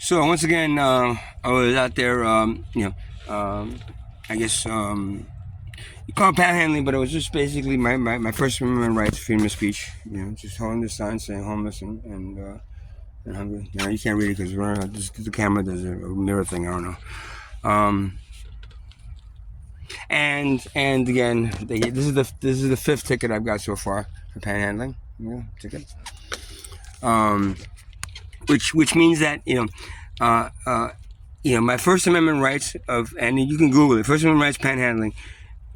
So once again, I was out there, I guess you call it panhandling, but it was just basically my First Amendment rights, freedom of speech. Just holding the sign saying homeless and hungry. You can't read it because the camera does a mirror thing. I don't know. And again, this is the fifth ticket I've got so far for panhandling. Ticket. Which means that my First Amendment rights and you can Google it, First Amendment rights panhandling.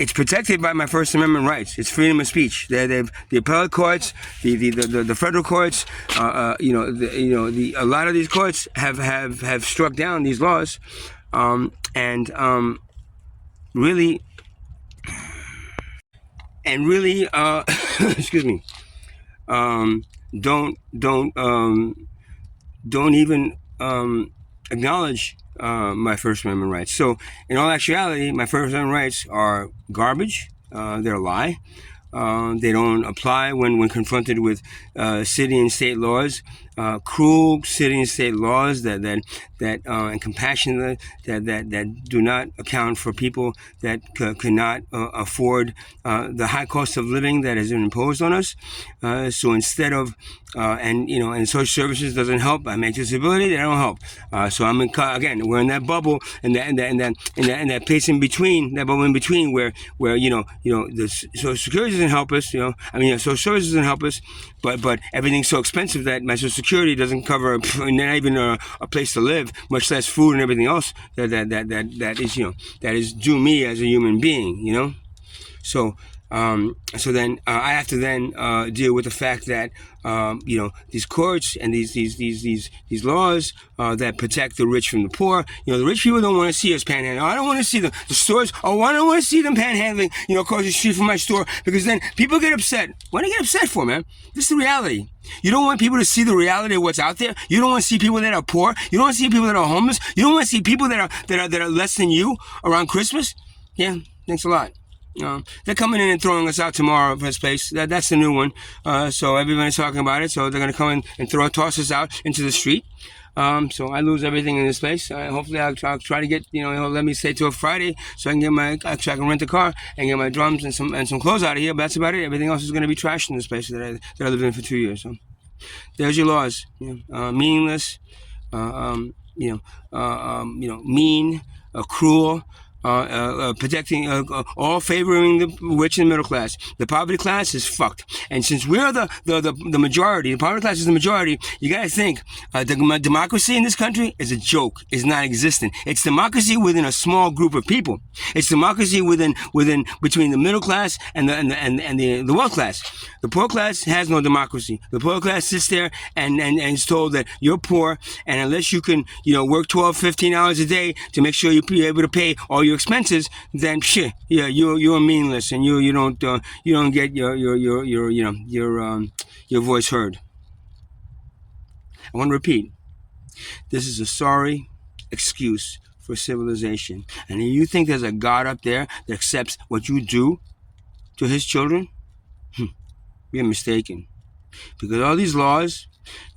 It's protected by my First Amendment rights. It's freedom of speech. The appellate courts, the federal courts, a lot of these courts have struck down these laws, really, excuse me, don't even acknowledge my First Amendment rights. So in all actuality, my First Amendment rights are garbage. They're a lie. They don't apply when confronted with city and state laws, cruel city and state laws that and compassionate that do not account for people that cannot afford the high cost of living that has been imposed on us. So instead of and social services doesn't help. I make disability, they don't help. So I'm again, we're in that bubble and that place in between, that bubble in between where the Social Security doesn't help us. Social services doesn't help us, but everything's so expensive that my Social Security doesn't cover not even a place to live, much less food and everything else that is due me as a human being. So then I have to then deal with the fact that these courts and these laws that protect the rich from the poor. The rich people don't want to see us panhandling. I don't want to see the stores. I don't want to see them panhandling. Across the street from my store, because then people get upset. What do they get upset for, man? This is the reality. You don't want people to see the reality of what's out there. You don't want to see people that are poor. You don't want to see people that are homeless. You don't want to see people that are less than you around Christmas. Yeah, thanks a lot. They're coming in and throwing us out tomorrow for this place. That's the new one. So everybody's talking about it. So they're going to come in and toss us out into the street. So I lose everything in this place. Hopefully I'll try to get, he'll let me stay till Friday so I can rent a car and get my drums and some clothes out of here. But that's about it. Everything else is going to be trashed in this place that I lived in for 2 years. So there's your laws. Meaningless, mean, cruel. Protecting, all favoring the rich and middle class. The poverty class is fucked. And since we're the majority, the poverty class is the majority, you gotta think, democracy in this country is a joke, is not existent. It's democracy within a small group of people. It's democracy between the middle class and the wealth class. The poor class has no democracy. The poor class sits there and is told that you're poor, and unless you can, work 12, 15 hours a day to make sure you're able to pay all your expenses, then shit, yeah, you're meaningless, and you don't get your voice heard. I want to repeat, this is a sorry excuse for civilization. And if you think there's a God up there that accepts what you do to his children, you're mistaken. Because all these laws,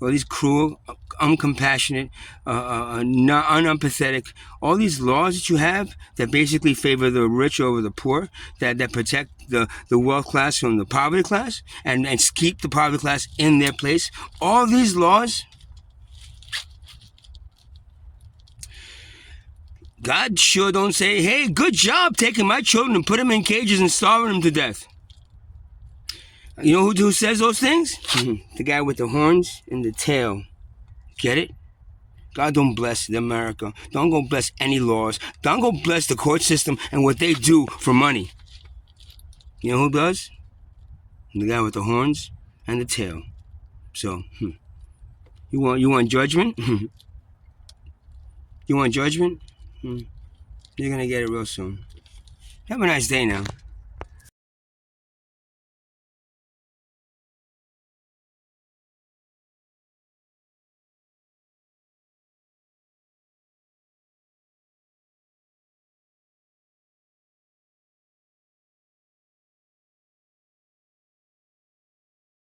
all these cruel, uncompassionate, unempathetic, all these laws that you have that basically favor the rich over the poor, that protect the wealth class from the poverty class, and keep the poverty class in their place, all these laws, God sure don't say, hey, good job taking my children and put them in cages and starving them to death. You know who says those things? The guy with the horns and the tail. Get it? God don't bless America. Don't go bless any laws. Don't go bless the court system and what they do for money. You know who does? The guy with the horns and the tail. So, you want judgment? You want judgment? You're gonna get it real soon. Have a nice day now.